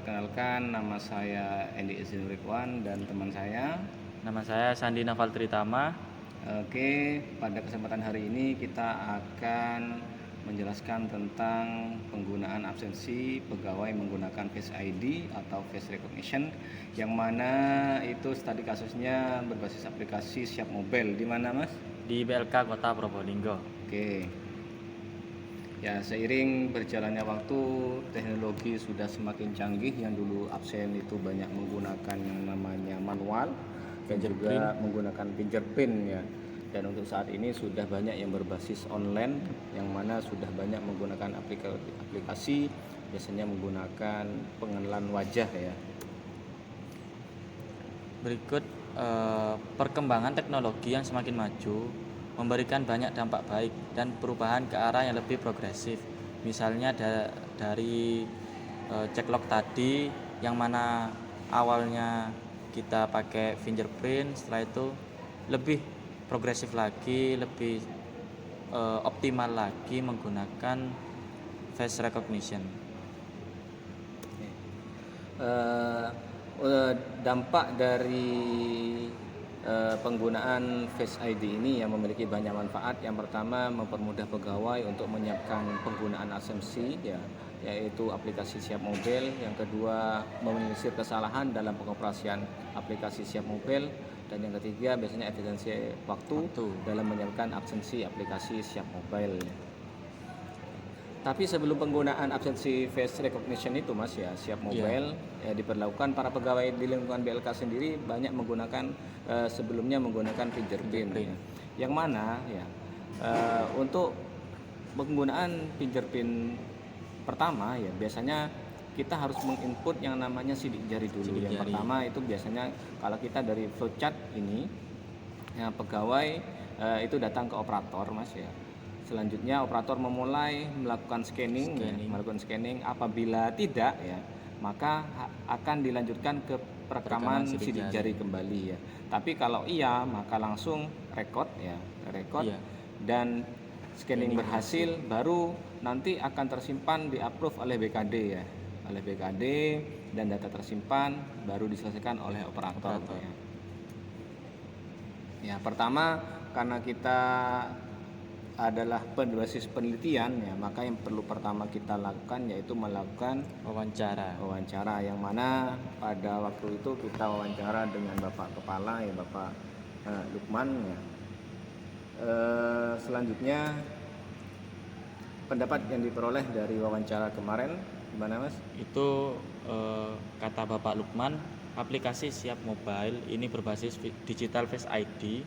perkenalkan, nama saya Endi Izin Ridwan dan teman saya. Nama saya Sandi Naval Tritama. Oke, pada kesempatan hari ini kita akan menjelaskan tentang penggunaan absensi pegawai menggunakan Face ID atau Face Recognition, yang mana itu tadi kasusnya berbasis aplikasi Siap Mobile. Di mana, Mas? Di BLK Kota Probolinggo. Oke. Ya, seiring berjalannya waktu, teknologi sudah semakin canggih. Yang dulu absen itu banyak menggunakan yang namanya manual dan juga menggunakan fingerprint ya. Dan untuk saat ini sudah banyak yang berbasis online, yang mana sudah banyak menggunakan aplikasi biasanya menggunakan pengenalan wajah ya. Berikut perkembangan teknologi yang semakin maju memberikan banyak dampak baik dan perubahan ke arah yang lebih progresif. Misalnya dari check lock tadi, yang mana awalnya kita pakai fingerprint, setelah itu lebih progresif lagi, lebih optimal lagi menggunakan face recognition. Dampak dari penggunaan Face ID ini yang memiliki banyak manfaat. Yang pertama, mempermudah pegawai untuk menyiapkan penggunaan absensi ya, yaitu aplikasi Siap Mobile. Yang kedua, meminimalisir kesalahan dalam pengoperasian aplikasi Siap Mobile. Dan yang ketiga, biasanya efisiensi waktu dalam menyiapkan absensi aplikasi Siap Mobile. Tapi sebelum penggunaan absensi face recognition itu, Mas ya, Siap Mobile ya diperlakukan para pegawai di lingkungan BLK sendiri banyak menggunakan sebelumnya menggunakan fingerprint. Ya. Yang mana ya untuk penggunaan fingerprint pertama ya biasanya kita harus menginput yang namanya sidik jari dulu. Yang pertama itu biasanya kalau kita dari flowchart ini ya, pegawai itu datang ke operator, Mas ya. Selanjutnya operator memulai melakukan scanning. Melakukan scanning. Apabila tidak ya, maka akan dilanjutkan ke perekaman sidik jari kembali ya. Tapi kalau iya, maka langsung record ya, dan scanning berhasil, baru nanti akan tersimpan di approve oleh BKD ya, oleh BKD, dan data tersimpan baru diselesaikan oleh operator. Ya, pertama karena kita adalah berbasis penelitian ya, maka yang perlu pertama kita lakukan yaitu melakukan wawancara yang mana pada waktu itu kita wawancara dengan Bapak Kepala ya, Bapak Lukman ya. Selanjutnya pendapat yang diperoleh dari wawancara kemarin gimana, Mas? Itu kata Bapak Lukman, aplikasi Siap Mobile ini berbasis digital Face ID.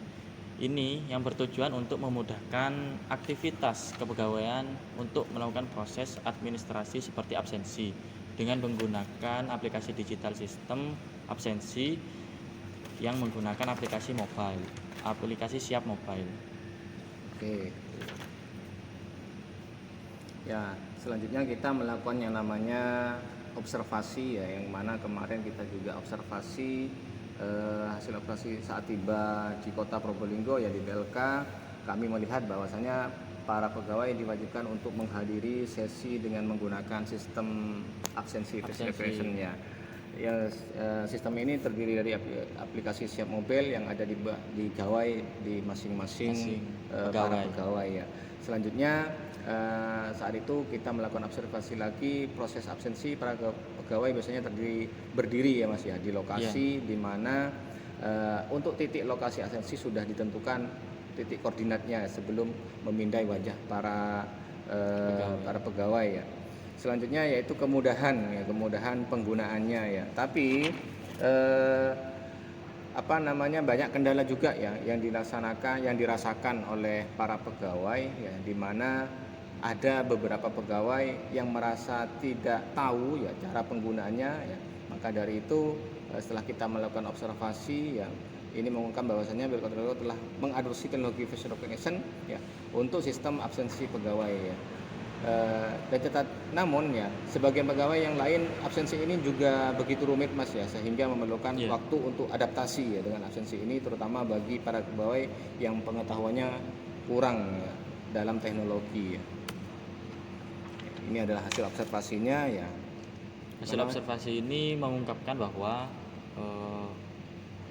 Ini yang bertujuan untuk memudahkan aktivitas kepegawaian untuk melakukan proses administrasi seperti absensi dengan menggunakan aplikasi digital sistem absensi yang menggunakan aplikasi mobile, aplikasi Siap Mobile. Oke. Ya, selanjutnya kita melakukan yang namanya observasi ya, yang mana kemarin kita juga observasi hasil operasi saat tiba di Kota Probolinggo ya, di BLK. Kami melihat bahwasanya para pegawai diwajibkan untuk menghadiri sesi dengan menggunakan sistem absensi recognition ya. Sistem ini terdiri dari aplikasi Siap Mobile yang ada di gawai di masing-masing para pegawai ya. Selanjutnya saat itu kita melakukan observasi lagi proses absensi para pegawai. Biasanya berdiri ya, Mas ya, di lokasi di mana untuk titik lokasi absensi sudah ditentukan titik koordinatnya sebelum memindai wajah para pegawai ya. Selanjutnya yaitu kemudahan penggunaannya ya. Tapi banyak kendala juga ya yang dirasakan oleh para pegawai ya, di mana ada beberapa pegawai yang merasa tidak tahu ya cara penggunaannya ya. Maka dari itu setelah kita melakukan observasi ya, ini mengungkap bahwasannya BLK telah mengadopsi teknologi face recognition ya untuk sistem absensi pegawai ya. Namun ya, sebagian pegawai yang lain absensi ini juga begitu rumit, Mas ya, sehingga memerlukan waktu untuk adaptasi ya dengan absensi ini, terutama bagi para pegawai yang pengetahuannya kurang ya, dalam teknologi ya. Ini adalah hasil observasinya ya. Hasil observasi ini mengungkapkan bahwa eh,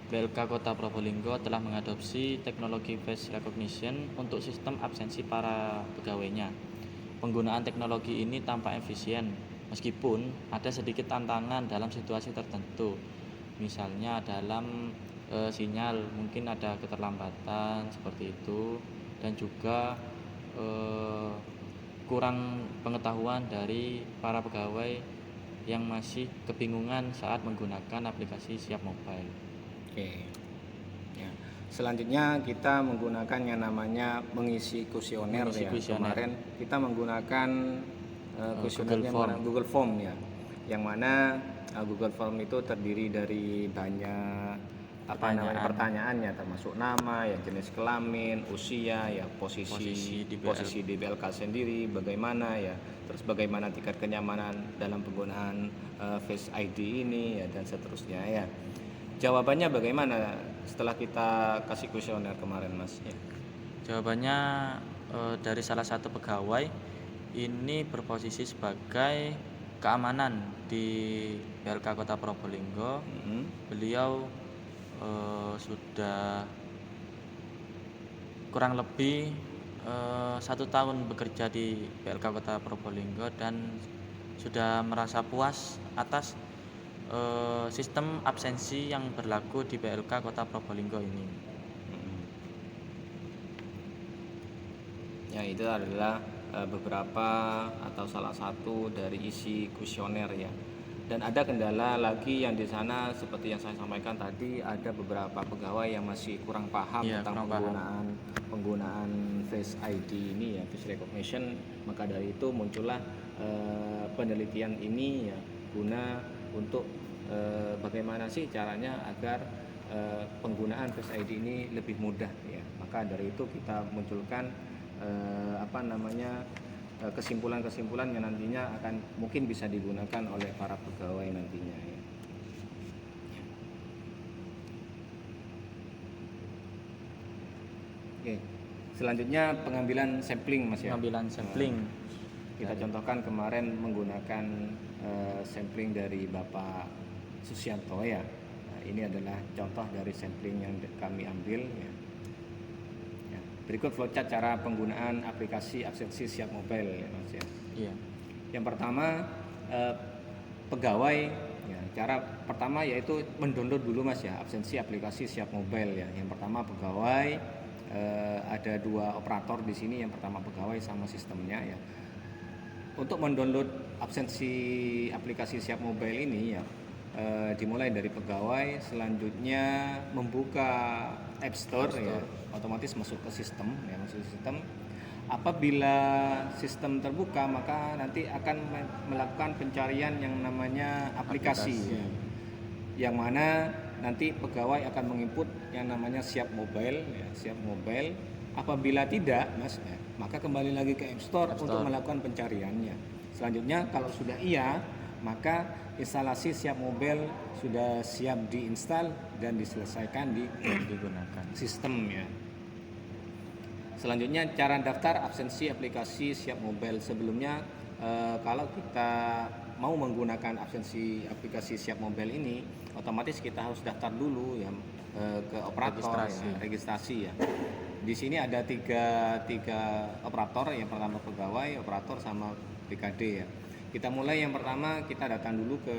BLK Kota Probolinggo telah mengadopsi teknologi face recognition untuk sistem absensi para pegawainya. Penggunaan teknologi ini tampak efisien, meskipun ada sedikit tantangan dalam situasi tertentu. Misalnya dalam sinyal, mungkin ada keterlambatan seperti itu, dan juga eh, kurang pengetahuan dari para pegawai yang masih kebingungan saat menggunakan aplikasi Siap Mobile. Oke. Ya. Selanjutnya kita menggunakan yang namanya mengisi kuesioner ya. Kemarin kita menggunakan kuesionernya Google Form ya. Yang mana Google Form itu terdiri dari banyak pertanyaannya, termasuk nama, ya jenis kelamin, usia, ya posisi di BLK sendiri, bagaimana ya, terus bagaimana tingkat kenyamanan dalam penggunaan Face ID ini ya, dan seterusnya ya. Jawabannya bagaimana setelah kita kasih kuesioner kemarin, Mas? Ya. Jawabannya dari salah satu pegawai ini berposisi sebagai keamanan di BLK Kota Probolinggo. Beliau sudah kurang lebih 1 tahun bekerja di BLK Kota Probolinggo dan sudah merasa puas atas sistem absensi yang berlaku di BLK Kota Probolinggo ini. Ya, itu adalah beberapa atau salah satu dari isi kuesioner ya. Dan ada kendala lagi yang di sana seperti yang saya sampaikan tadi, ada beberapa pegawai yang masih kurang paham tentang penggunaan Face ID ini ya, Face Recognition. Maka dari itu muncullah penelitian ini ya, guna untuk bagaimana sih caranya agar penggunaan Face ID ini lebih mudah ya. Maka dari itu kita munculkan kesimpulan-kesimpulan yang nantinya akan mungkin bisa digunakan oleh para pegawai nantinya ya. Oke, selanjutnya pengambilan sampling, Mas ya. Pengambilan sampling. Kita contohkan kemarin menggunakan sampling dari Bapak Susianto ya. Nah, ini adalah contoh dari sampling yang kami ambil ya. Berikut flowchart cara penggunaan aplikasi absensi Siap Mobile ya, Mas ya. Iya. Yang pertama pegawai ya, cara pertama yaitu mendownload dulu, Mas ya, absensi aplikasi Siap Mobile ya. Yang pertama pegawai, ada 2 operator di sini, yang pertama pegawai sama sistemnya ya. Untuk mendownload absensi aplikasi Siap Mobile ini ya, dimulai dari pegawai, selanjutnya membuka App Store ya, otomatis masuk ke sistem ya, masuk ke sistem. Apabila sistem terbuka, maka nanti akan melakukan pencarian yang namanya aplikasi. Ya. Yang mana nanti pegawai akan menginput yang namanya Siap Mobile ya, Siap Mobile. Apabila tidak, Mas ya, maka kembali lagi ke App Store untuk melakukan pencariannya. Selanjutnya kalau sudah iya, maka instalasi Siap Mobile sudah siap diinstal dan diselesaikan digunakan sistem ya. Selanjutnya cara daftar absensi aplikasi Siap Mobile. Sebelumnya kalau kita mau menggunakan absensi aplikasi Siap Mobile ini, otomatis kita harus daftar dulu ya ke operator registrasi ya. Di sini ada tiga operator, yang pertama pegawai, operator sama BKD ya. Kita mulai yang pertama, kita datang dulu ke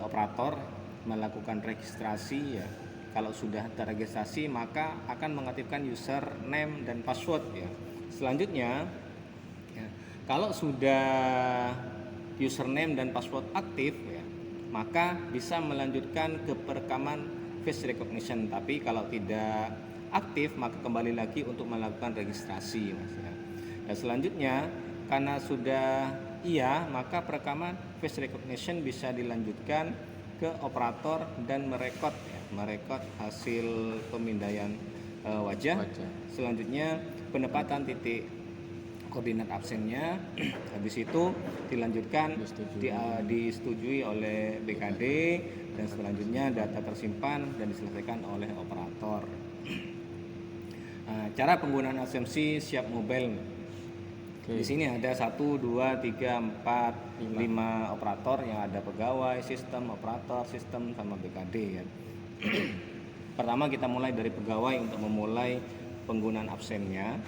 operator, melakukan registrasi ya. Kalau sudah terregistrasi maka akan mengaktifkan username dan password ya. Selanjutnya ya, kalau sudah username dan password aktif ya, maka bisa melanjutkan ke perekaman face recognition. Tapi kalau tidak aktif maka kembali lagi untuk melakukan registrasi, Mas ya. Nah, selanjutnya karena sudah iya, maka perekaman face recognition bisa dilanjutkan ke operator dan merekod hasil pemindaian wajah. Selanjutnya penempatan titik koordinat absennya. Habis itu dilanjutkan disetujui oleh BKD, dan selanjutnya data tersimpan dan diselesaikan oleh operator. Cara penggunaan absensi Siap Mobile. Oke. Di sini ada 1, 2, 3, 4, 5 operator yang ada pegawai, sistem, operator, sistem, sama BKD ya. Pertama kita mulai dari pegawai untuk memulai penggunaan absennya.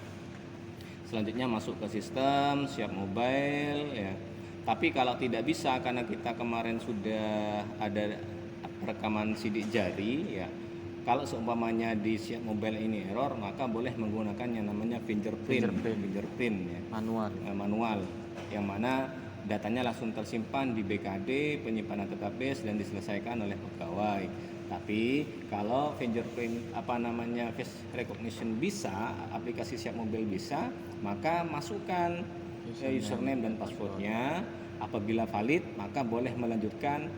Selanjutnya masuk ke sistem, siap mobile ya. Tapi kalau tidak bisa karena kita kemarin sudah ada rekaman sidik jari ya. Kalau seumpamanya di siap mobile ini error, maka boleh menggunakan yang namanya fingerprint ya. Manual yang mana datanya langsung tersimpan di BKD, penyimpanan database, dan diselesaikan oleh pegawai. Tapi kalau fingerprint face recognition bisa, aplikasi siap mobile bisa, maka masukkan username dan passwordnya. Apabila valid, maka boleh melanjutkan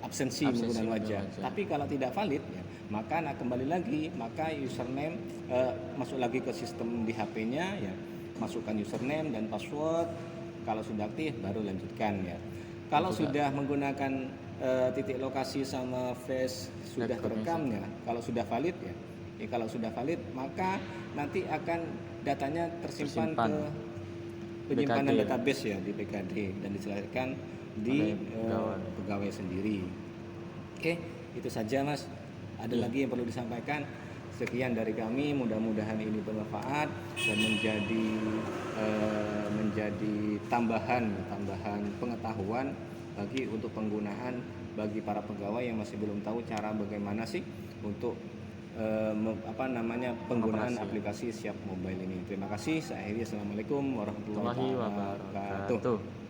absensi menggunakan wajah. Tapi kalau tidak valid ya, maka kembali lagi, maka username masuk lagi ke sistem di HP-nya ya, masukkan username dan password. Kalau sudah aktif baru lanjutkan ya. Kalau sudah menggunakan titik lokasi sama face sudah terekam ya, kalau sudah valid ya, kalau sudah valid maka nanti akan datanya tersimpan ke penyimpanan database ya di BKD dan diselesaikan di pegawai sendiri. Oke, itu saja Mas. Ada lagi yang perlu disampaikan? Sekian dari kami, mudah-mudahan ini bermanfaat dan menjadi tambahan pengetahuan untuk penggunaan bagi para pegawai yang masih belum tahu cara bagaimana sih untuk penggunaan aplikasi siap mobile ini. Terima kasih. Saya akhiri. Assalamualaikum warahmatullahi wabarakatuh.